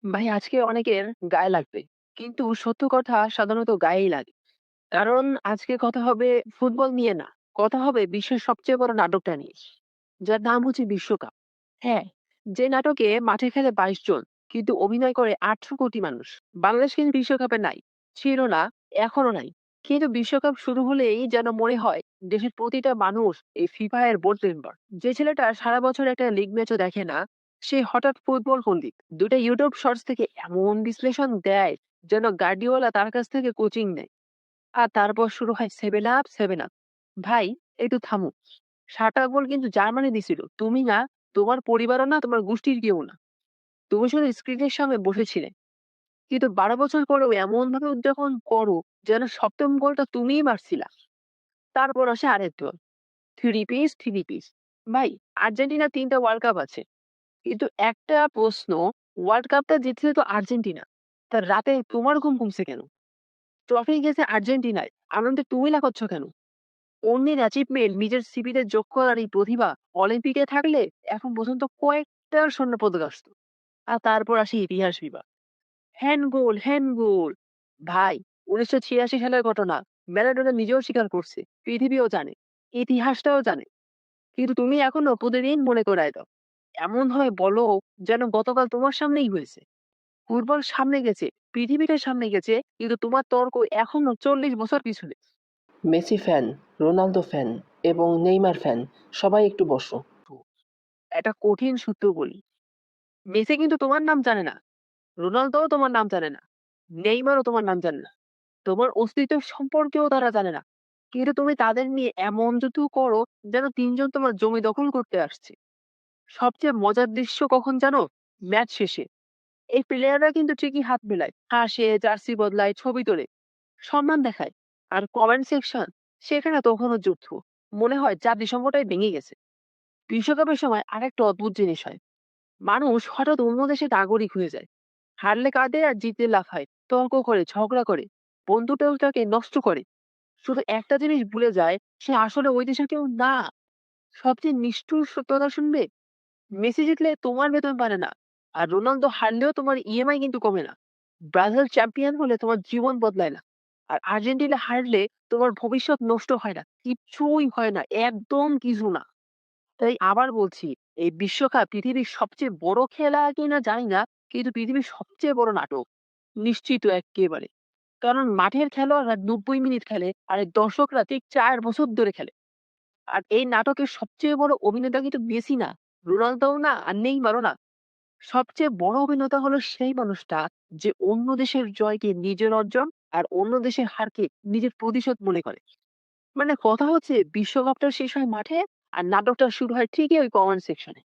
ভাই আজকে অনেকের গায়ে লাগবে। কিন্তু সত্য কথা সাধারণত গায়েই লাগে। কারণ আজকে কথা হবে ফুটবল নিয়ে না। কথা হবে বিশ্বের সবচেয়ে বড় নাটকটা নিয়ে। যার নাম হচ্ছে বিশ্বকাপ। হ্যাঁ, যে নাটকে মাঠে খেলে ২২ জন কিন্তু অভিনয় করে ৮০০ কোটি মানুষ। বাংলাদেশ কিন্তু বিশ্বকাপে নাই। ছিল না, এখনো নাই। কিন্তু বিশ্বকাপ শুরু হলেই যেন মনে হয় দেশের প্রতিটা মানুষ এই ফিফা এর বোর্ড মেম্বার। যে ছেলেটা সারা বছর একটা লিগ ম্যাচও দেখে না, সে হঠাৎ ফুটবল পণ্ডিত। ২ টা ইউটিউব শর্টস থেকে এমন বিশ্লেষণ দেয় যেন গার্ডিওলা তার কাছ থেকে কোচিং নেয়। আর তারপর শুরু হয় 7 আপ, 7 আপ। ভাই একটু থামো। ৭ টা গোল কিন্তু জার্মানি দিছিল। তুমি না, তোমার পরিবারও না, তোমার গোষ্ঠীর কেউ না। তুমি শুধু স্ক্রিনের সামনে বসেছিলে। কিন্তু ১২ বছর পরেও এমনভাবে উদযাপন করো যেন ৭ম গোলটা তুমিই মারছিলা। তারপর আসে আরেক দল। 3 পিস, 3 পিস। ভাই আর্জেন্টিনার ৩ টা ওয়ার্ল্ড কাপ আছে। কিন্তু একটা প্রশ্ন, ওয়ার্ল্ড কাপটা জিতছে তো আর্জেন্টিনা। তা রাতে তোমার ঘুম কমছে কেন? ট্রফি গেছে আর্জেন্টিনায়। আনন্দে তুমি লাফাচ্ছ কেন? অন্যের অ্যাচিভমেন্ট নিজের সিভিতে যোগ করার এই প্রতিভা অলিম্পিকে থাকলে এখন পর্যন্ত কয়েকটা স্বর্ণপদক আসতো। আর তারপর আসে ইতিহাস বিভাগ। হ্যান্ড গোল, হ্যান্ড গোল। ভাই ১৯৮৬ সালের ঘটনা। ম্যারাডোনা নিজেও স্বীকার করছে। পৃথিবীও জানে। ইতিহাসটাও জানে। কিন্তু তুমি এখনো প্রতিদিন মনে করায় দাও। এমনভাবে বলো যেন গতকাল তোমার সামনেই হয়েছে। ফুটবল সামনে গেছে, পৃথিবীটা সামনে গেছে, কিন্তু তোমার তর্ক এখনো ৪০ বছর পিছনে। মেসি ফ্যান, রোনালদো ফ্যান এবং নেইমার ফ্যান, সবাই একটু বসো। তো একটা কঠিন সূত্র বলি। মেসি কিন্তু তোমার নাম জানে না। রোনালদোও তোমার নাম জানে না। নেইমারও তোমার নাম জানে না। তোমার অস্তিত্ব সম্পর্কেও তারা জানে না। কিন্তু তুমি তাদের নিয়ে এমন যুদ্ধ করো যেন ৩ জন তোমার জমি দখল করতে আসছে। সবচেয়ে মজার দৃশ্য কখন জানো? ম্যাচ শেষে। এই প্লেয়াররা কিন্তু ঠিকই হাত মেলায়, হাসে, জার্সি বদলায়, ছবি তোলে, সম্মান দেখায়। আর কমেন্ট সেকশন, সেখানে তখনও যুদ্ধ। মনে হয় জাতি সংঘটাই ভেঙে গেছে। বিশ্বকাপের সময় আরেকটা অদ্ভুত জিনিস হয়। মানুষ হঠাৎ অন্য দেশে নাগরিক হয়ে যায়। হারলে কাঁদে আর জিতলে লাফায়, তর্ক করে, ঝগড়া করে, বন্ধুত্বটাকে নষ্ট করে। শুধু একটা জিনিস ভুলে যায়, সে আসলে ওই দেশের কেউ না। সবচেয়ে নিষ্ঠুর সত্যতা শুনবে, মেসি জিতলে তোমার বেতন বাড়ে না। আর রোনালদো হারলেও তোমার ইএমআই কিন্তু কমে না। ব্রাজিল চ্যাম্পিয়ন হলে তোমার জীবন বদলায় না। আর আর্জেন্টিনা হারলে তোমার ভবিষ্যৎ নষ্ট হয় না। কিচ্ছুই হয় না। একদম কিছু না। তাই আবার বলছি, এই বিশ্বকাপ পৃথিবীর সবচেয়ে বড় খেলা কিনা জানি না, কিন্তু পৃথিবীর সবচেয়ে বড় নাটক নিশ্চিত একেবারে। কারণ মাঠের খেলোয়াড়রা ৯০ মিনিট খেলে আর এই দর্শকরা ঠিক ৪ বছর ধরে খেলে। আর এই নাটকের সবচেয়ে বড় অভিনেতা কিন্তু মেসি না, রোনালদোও না, আর নেইমারও না। সবচেয়ে বড় অভিনেতা হলো সেই মানুষটা যে অন্য দেশের জয়কে নিজের অর্জন আর অন্য দেশের হারকে নিজের প্রতিশোধ মনে করে। মানে কথা হচ্ছে বিশ্বকাপটা শেষ হয় মাঠে আর নাটকটা শুরু হয় ঠিকই ওই কমেন্ট সেকশনে।